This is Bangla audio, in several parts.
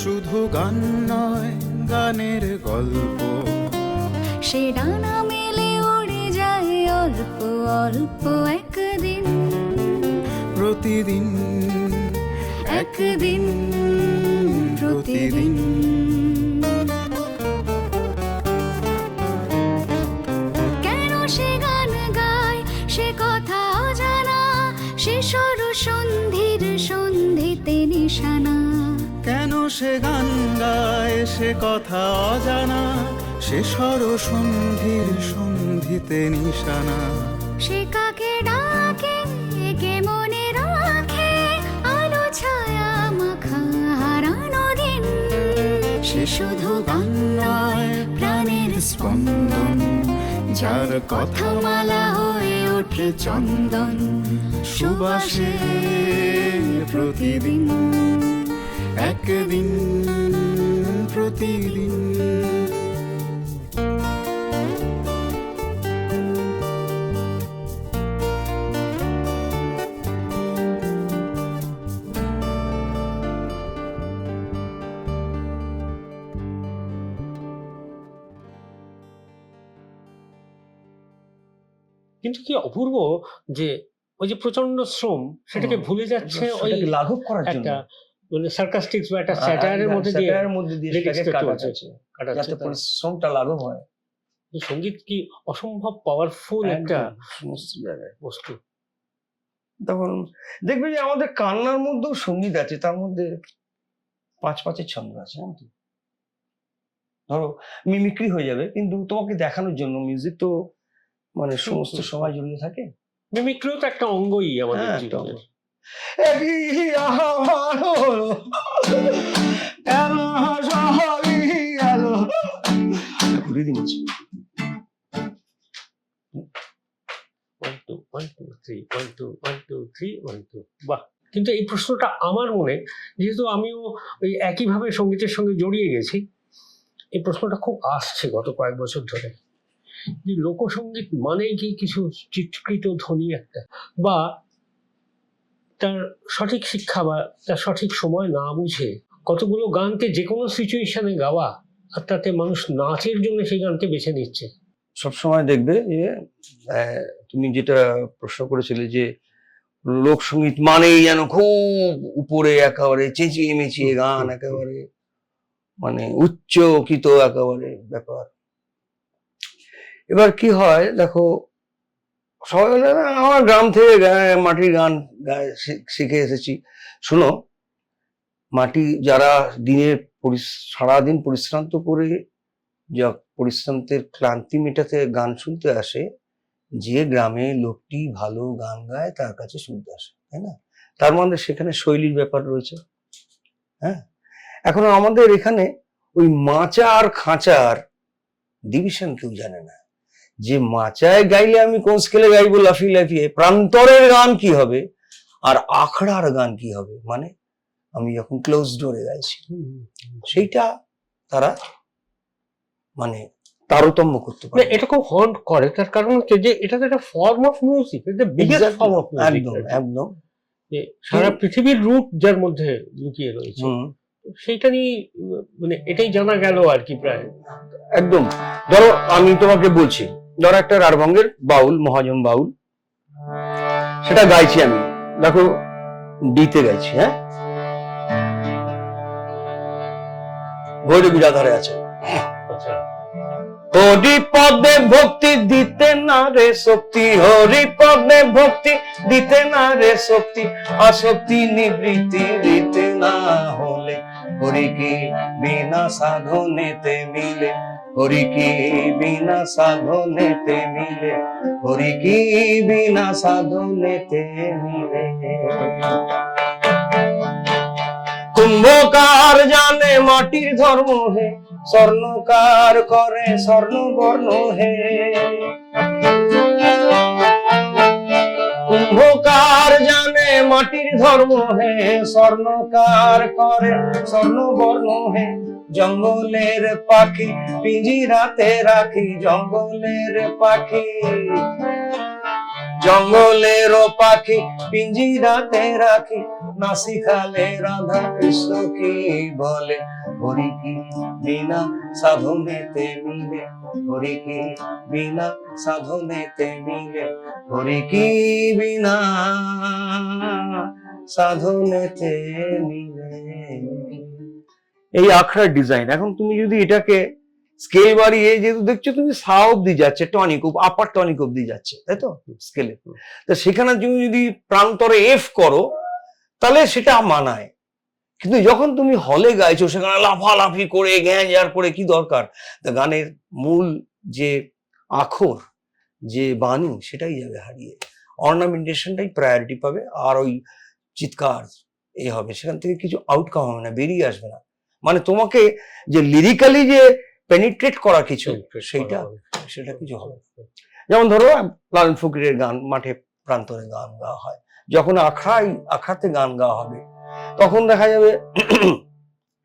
শুধু গান নয়, গানের গল্প। সে ডানা মেলে উড়ে যায় অল্প অল্প একদিন, প্রতিদিন একদিন প্রতিদিন। কেন সে গান গায় সে কথা অজানা, সে সর সন্ধির সন্ধিতে নিশানা। কেন সে গান গায় সে কথা অজানা, সে স্বর সন্ধির সন্ধিতে নিশানা। সে কাকে ডাকে কে মনে রাখে, আলো ছায়া মাখা হারানো দিন। সে শুধু গান নয়, প্রাণের স্পন্দন, যার কথামালা হয়ে ওঠে চন্দন, সুবাসে প্রতিদিন, একদিন প্রতিদিন। কিন্তু কি অপূর্ব যে ওই যে প্রচন্ড শ্রম সেটাকে ভুলে যাচ্ছে ওই সেটাকে লাঘব করার জন্য একটা মানে সার্কাস্টিক্স বা একটা স্যাটায়ারের মধ্যে দিয়ে স্যাটায়ারের মধ্যে দিয়ে lyrics সেটাকে টা চলছে, কাটাচ্ছে, যাতে তার। পরিশ্রমটা লাঘব হয়। এই সঙ্গীত কি অসম্ভব পাওয়ারফুল একটা একদম সমস্ত জায়গায়। বস্তু। তখন দেখবে যে আমাদের কান্নার মধ্যেও সঙ্গীত আছে, তার মধ্যে পাঁচ পাঁচের ছন্দ আছে, জানো তো? ধরো মিমিক্রি হয়ে যাবে, কিন্তু তোমাকে দেখানোর জন্য মিউজিক তো মানে সমস্ত সময় জড়িয়ে থাকে। মিমিক্রিও তো একটা অঙ্গই আমাদের হ্যাঁ, জীবনের। একই আহার হলো, কেন সবই গেল। Rhythm আছে। 1 2 1 2 3 1 2 1 2 3 1 2। বাহ! কিন্তু এই প্রশ্নটা আমার মনে, যেহেতু আমিও ওই একইভাবে সঙ্গীতের সঙ্গে জড়িয়ে গেছি, এই প্রশ্নটা খুব আসছে গত কয়েক বছর ধরে, যে লোকসঙ্গীত মানেই কি কিছু চিত্রিত ধ্বনি একটা, বা তার সঠিক শিক্ষা বা তার সঠিক সময় না বুঝে কতগুলো গানকে যে কোনো সিচুয়েশনে গাওয়া, আর তাতে মানুষ নাচের জন্য সেই গানকে বেছে নিচ্ছে। সবসময় দেখবে যে তুমি যেটা প্রশ্ন করেছিলে যে লোকসঙ্গীত মানেই যেন খুব উপরে একেবারে চেঁচিয়ে মেচিয়ে গান, একেবারে মানে উচ্চকিত একেবারে ব্যাপার। এবার কি হয় দেখো, সবাই বলে না, আমার গ্রাম থেকে মাটির গান শিখে এসেছি। শোনো, মাটি যারা দিনের সারাদিন পরিশ্রান্ত করে যা পরিশ্রান্তের ক্লান্তি মেটাতে গান শুনতে আসে, যে গ্রামে লোকটি ভালো গান গায় তার কাছে শুনতে আসে, তাই না? তার মধ্যে সেখানে শৈলীর ব্যাপার রয়েছে। হ্যাঁ, এখন আমাদের এখানে ওই মাচা আর খাঁচার ডিভিশন কেউ জানে না, যে মাচায় গাইলে আমি কোন স্কেলে গাইবো লাফিয়ে লাফিয়ে, প্রান্তরের গান কি হবে আর আখড়ার গান কি হবে, মানে আমি যখন ক্লোজ ডোরে গাইছি সেইটা তারা মানে তারতম্য করতে পারে। এটা খুব হন্ট করে, তার কারণ হচ্ছে যে এটা তো একটা ফর্ম অফ মিউজিক, এটা বিগেস্ট ফর্ম অফ মিউজিক। একদম একদম সারা পৃথিবীর রুট যার মধ্যে লুকিয়ে রয়েছে, সেইটা নিয়ে মানে এটাই জানা গেল আর কি প্রায়। একদম। ধরো আমি তোমাকে বলছি, ধরো একটা রাঢ়বঙ্গের বাউল, মহাজন বাউল, সেটা গাইছি আমি, দেখো ডিতে গাইছি। হ্যাঁ, ভৈরবী রাধারে আছে। আচ্ছা, হরি পদে ভক্তি দিতে না রে শক্তি, হরি পদে ভক্তি দিতে না রে শক্তি, আসক্তি নিবৃত্তি দিতে না হলে হরি কি বিনা সাধনেতে মিলে, হরি কি বিনা সাধনেতে মিলে, হরি কি বিনা সাধনেতে মিলে। কুম্ভকার জানে মাটির ধর্ম হে, স্বর্ণকার করে স্বর্ণবর্ণ হে। কুম্ভকার জানে মাটির ধর্ম হে, স্বর্ণকার করে স্বর্ণবর্ণ হে। জঙ্গলের পাখি পিঞ্জিরাতে রাখি, জঙ্গলের পাখি, জঙ্গলের পাখি পিঞ্জিরাতে রাখি, না শিখালে রাধা কৃষ্ণ কি বলে, হরি কি বিনা সাধনেতে মিলে, হরি কি বিনা সাধনেতে মিলে, হরি কি বিনা সাধনেতে মিলে। এই আখড়ার ডিজাইন। এখন তুমি যদি এটাকে স্কেল বাড়িয়ে, যেহেতু দেখছো তুমি সা অব্দি যাচ্ছে, টনিক আপার টনিক অব্দি যাচ্ছে, তাই তো স্কেলে, তো সেখানে তুমি যদি প্রান্তরে এফ করো তাহলে সেটা মানায়। কিন্তু যখন তুমি হলে গাইছো সেখানে লাফালাফি করে গ্যাঁজার করে কি দরকার? তা গানের মূল যে আখর, যে বাণী, সেটাই যাবে হারিয়ে, অর্নামেন্টেশনটাই প্রায়োরিটি পাবে, আর ওই চিৎকার এ হবে, সেখান থেকে কিছু আউটকাম হবে না, বেরিয়ে আসবে না। মানে তোমাকে যে লিরিক্যালি যে পেনিট্রেট করা কিছু, সেটা কিছু হবে। যেমন ধরো লালন ফকিরের গান মাঠে প্রান্তরে গান গাওয়া হয়, যখন আখড়াতে গান গাওয়া হবে তখন দেখা যাবে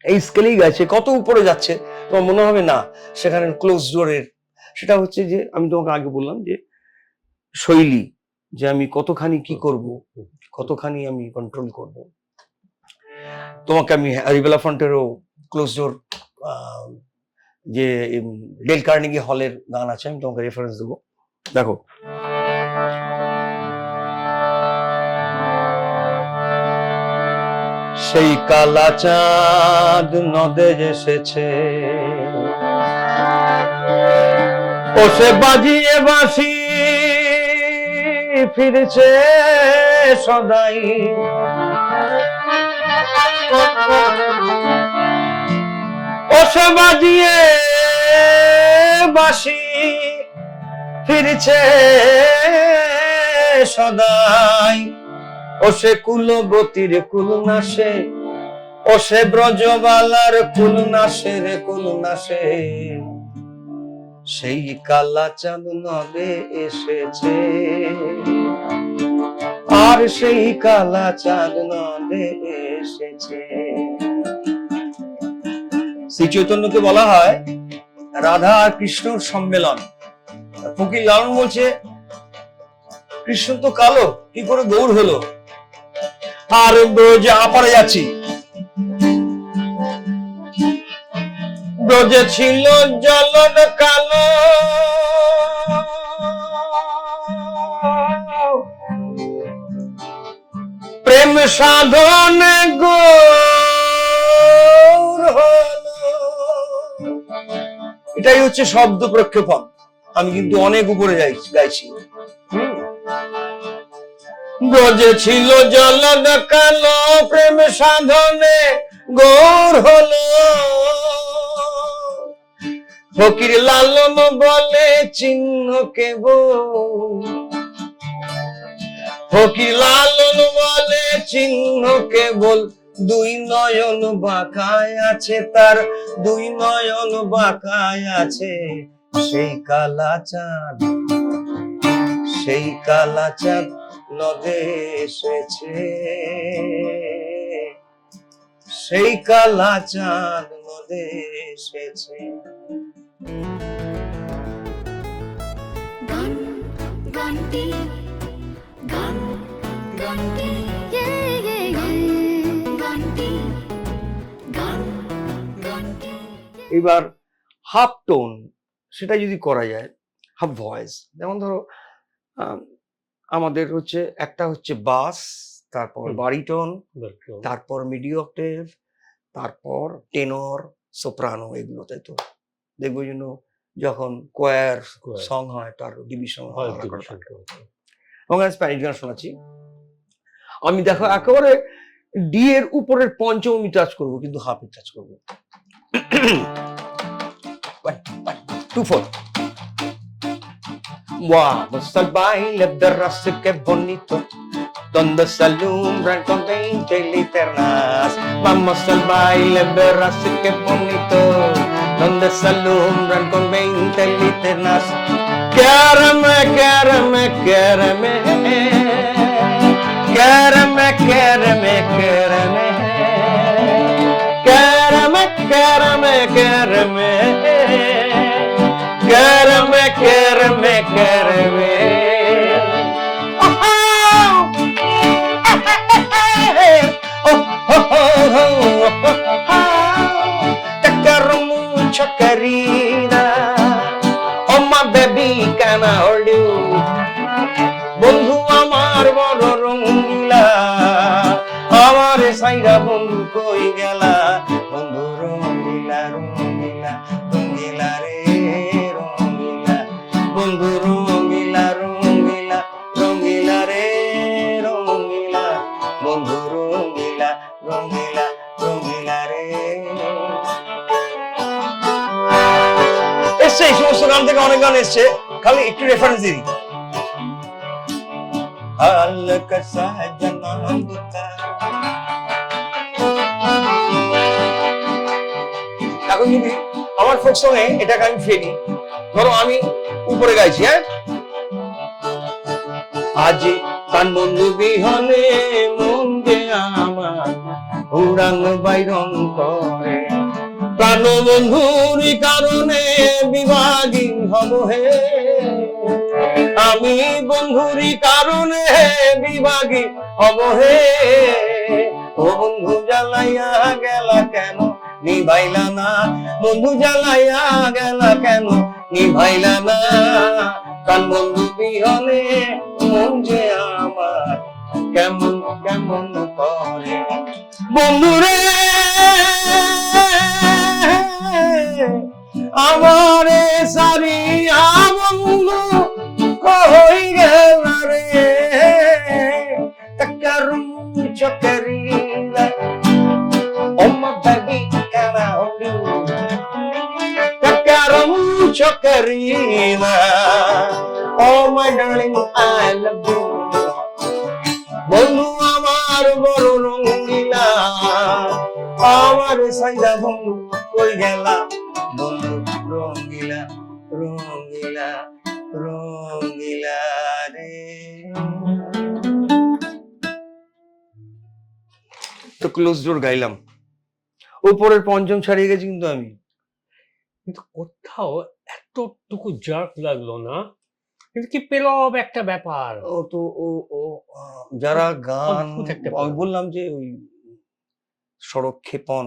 এই স্কেলেই গাইছে, কত উপরে যাচ্ছে, তোমার মনে হবে না সেখানে ক্লোজ ডোরের। সেটা হচ্ছে যে আমি তোমাকে আগে বললাম যে শৈলী, যে আমি কতখানি কি করব, কতখানি আমি কন্ট্রোল করব। তোমাকে আমি রিবেলা ফ্রন্টেরও ক্লোজ ডোর, যে ডেল কার্নেগি হলের গান আছে, আমি তোমাকে রেফারেন্স দেবো, দেখো। সেই কালা চাঁদ নদে এসেছে, ও সে বাজিয়ে বাঁশি ফিরছে সদাই, ও সে বাজিয়ে বাঁশি ফিরছে সদাই, ও সে কুলবতীর কুল নাশে, ও সে ব্রজবালার কুল নাশে রে কুল নাশে, সেই কালা চাঁদ নদে এসেছে, আর সেই কালা চাঁদ নদে এসেছে। শ্রী চৈতন্যকে বলা হয় রাধা আর কৃষ্ণর সম্মেলন। ফকির লালন বলছে কৃষ্ণ তো কালো, কি করে গৌর হলো? আর ব্রজে আপারে যাচ্ছি, ব্রজে ছিল জলদ কালো, প্রেম সাধন গৌর হলো। এটাই হচ্ছে শব্দ প্রক্ষেপণ। আমি কিন্তু অনেক উপরে গাইছি। ব্রজে ছিল জলদ কালো, প্রেম সাধনে গৌর হলো। ফকির লালন বলে চিহ্ন কেবল, ফকির লালন বলে চিহ্ন কেবল, দুই নয়ন বাঁকায় আছে তার, দুই নয়ন বাঁকায় আছে। সেই কালা চাঁদ, সেই কালা চাঁদ নদে এসেছে, সেই কালা চাঁদ নদে এসেছে। গান গানটি গান গানটি গানটি গান গানটি। এবার হাফ টোন, সেটা যদি করা যায়, হাফ ভয়েস, যেমন ধরো আমাদের হচ্ছে একটা হচ্ছে বাস, তারপর বারিটোন, তারপর মিডিও অক্টেভ, তারপর টেনর, সোপ্রানো, এগুলো, তাই তো? দেখবো জন্য যখন কোয়ার সং হয় তার ডিভিশন হয়। স্প্যানিশ গান শোনাচ্ছি আমি, দেখো একেবারে ডি এর উপরের পঞ্চমী টাচ করবো, কিন্তু হাফে টাচ করবো। 1, 2, 4. Vamos al baile de raza que bonito, donde se alumbran con 20 linternas. Vamos al baile de raza que bonito, donde se alumbran con 20 linternas. Quéreme, quéreme, quéreme, quéreme, quéreme, quéreme, quéreme, quéreme, quéreme, quéreme, quéreme, quéreme. কেনা হলিউ বন্ধু আমার বড় রঙ্গিলা আমার সাইরা বন্ধু কই গেলা বন্ধু রঙ্গিলা রঙ্গিলা রঙ্গিলা রে রঙ্গিলা বন্ধু রঙ্গিলা রঙ্গিলা রঙ্গিলা রে রঙ্গিলা বন্ধু রঙ্গিলা রঙ্গিলা রঙ্গিলা রে এসছে এই সমস্ত গান থেকে অনেক গান এসছে খালি একটু রেফারেন্স দিই হালকা সাজানা দুতা এখন যদি আমার ফোক সঙ্গে এটাকে আমি ফেরি ধরো আমি উপরে গাইছি হ্যাঁ আজ কান বন্ধু বিহনে মন যে আমার উড়ান বাইরং করে প্রাণ বন্ধুর কারণে বিভাগী হব হে আমি বন্ধুর কারণে বিভাগী হব হে ও বন্ধু জ্বালাইয়া গেলা কেন নিভাইলা না বন্ধু জ্বালাইয়া গেলা কেন নিভাইলা না কান বন্ধু বিহনে মন যে আমার কেমন কেমন করে বন্ধুরে আমারে সারিয়া বন্ধু কই গেল রে তাকারুম চকরিলা ও মা বেবি কানা হলি তাকারুম চকরিলা ও my darling I love you বন্ধু আমার বড় রঙ্গিলা আমার সাইদা বন্ধু কই গেলা বন্ধু রঙ্গিলা রঙ্গিলা রঙ্গিলা রে তো ক্লোজ ডোর গাইলাম উপরের পঞ্চম ছাড়িয়ে গেছি কিন্তু আমি কিন্তু কোথাও এতটুকু জার্ক লাগলো না কিন্তু কি পেলব একটা ব্যাপার ও তো ও ও যারা গান অদ্ভুত একটা আমি ব্যাপার। বললাম যে ওই সড়ক ক্ষেপণ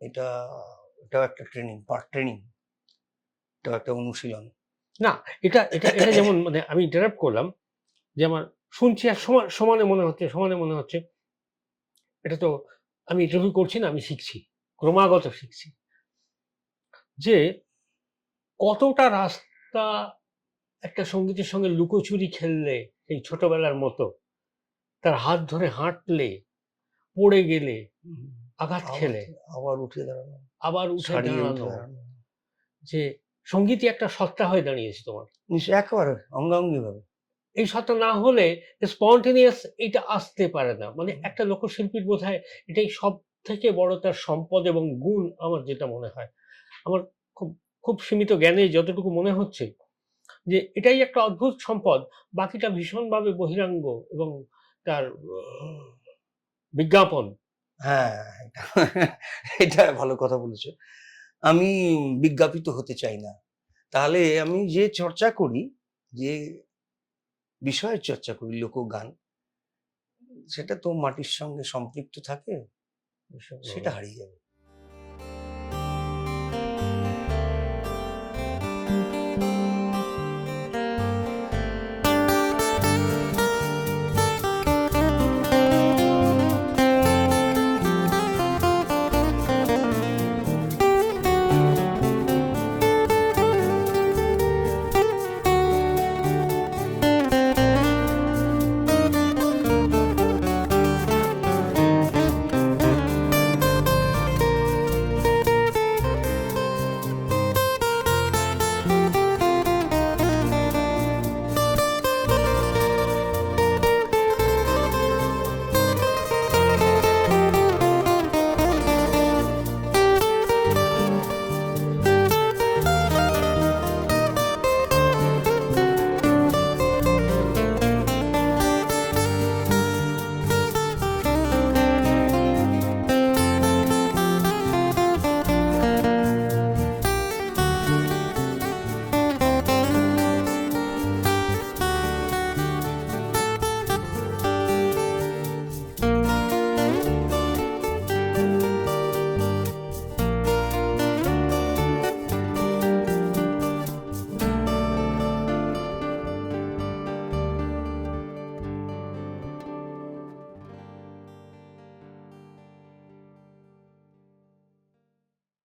এটা এটাও একটা ট্রেনিং পার্ট ট্রেনিং এটাও একটা অনুশীলন না এটা এটা এটা যেমন মানে আমি ইন্টারাপ্ট করলাম যে আমার শুনছি আর সমানে মনে হচ্ছে এটা তো আমি ইন্টারভিউ করছি না আমি শিখছি ক্রমাগত শিখছি যে কতটা রাস্তা একটা সঙ্গীতের সঙ্গে লুকোচুরি খেললে এই ছোটবেলার মতো তার হাত ধরে হাঁটলে পড়ে গেলে আঘাত খেলে আবার উঠে দাঁড়ানো আবার উঠে ছাড়িয়ে উঠে দাঁড়ানো দাঁড়ানো যে সঙ্গীতই একটা সত্তা হয়ে দাঁড়িয়েছে তোমার নিশ্চয় একেবারে অঙ্গাঙ্গি ভাবে এই সত্তা না হলে স্পন্টেনিয়াস এটা আসতে পারে না মানে একটা লোকশিল্পীর বোধহয় এটাই সব থেকে বড় তার সম্পদ এবং গুণ আমার যেটা মনে হয় আমার খুব খুব সীমিত জ্ঞানে যতটুকু মনে হচ্ছে যে এটাই একটা অদ্ভুত সম্পদ বাকিটা ভীষণভাবে বহিরাঙ্গ এবং তার বিজ্ঞাপন হ্যাঁ এটা ভালো কথা বলেছো আমি বিজ্ঞাপিত হতে চাই না তাহলে আমি যে চর্চা করি যে বিষয়ের চর্চা করি লোকগান সেটা তো মাটির সঙ্গে সম্পৃক্ত থাকে সেটা হারিয়ে যাবে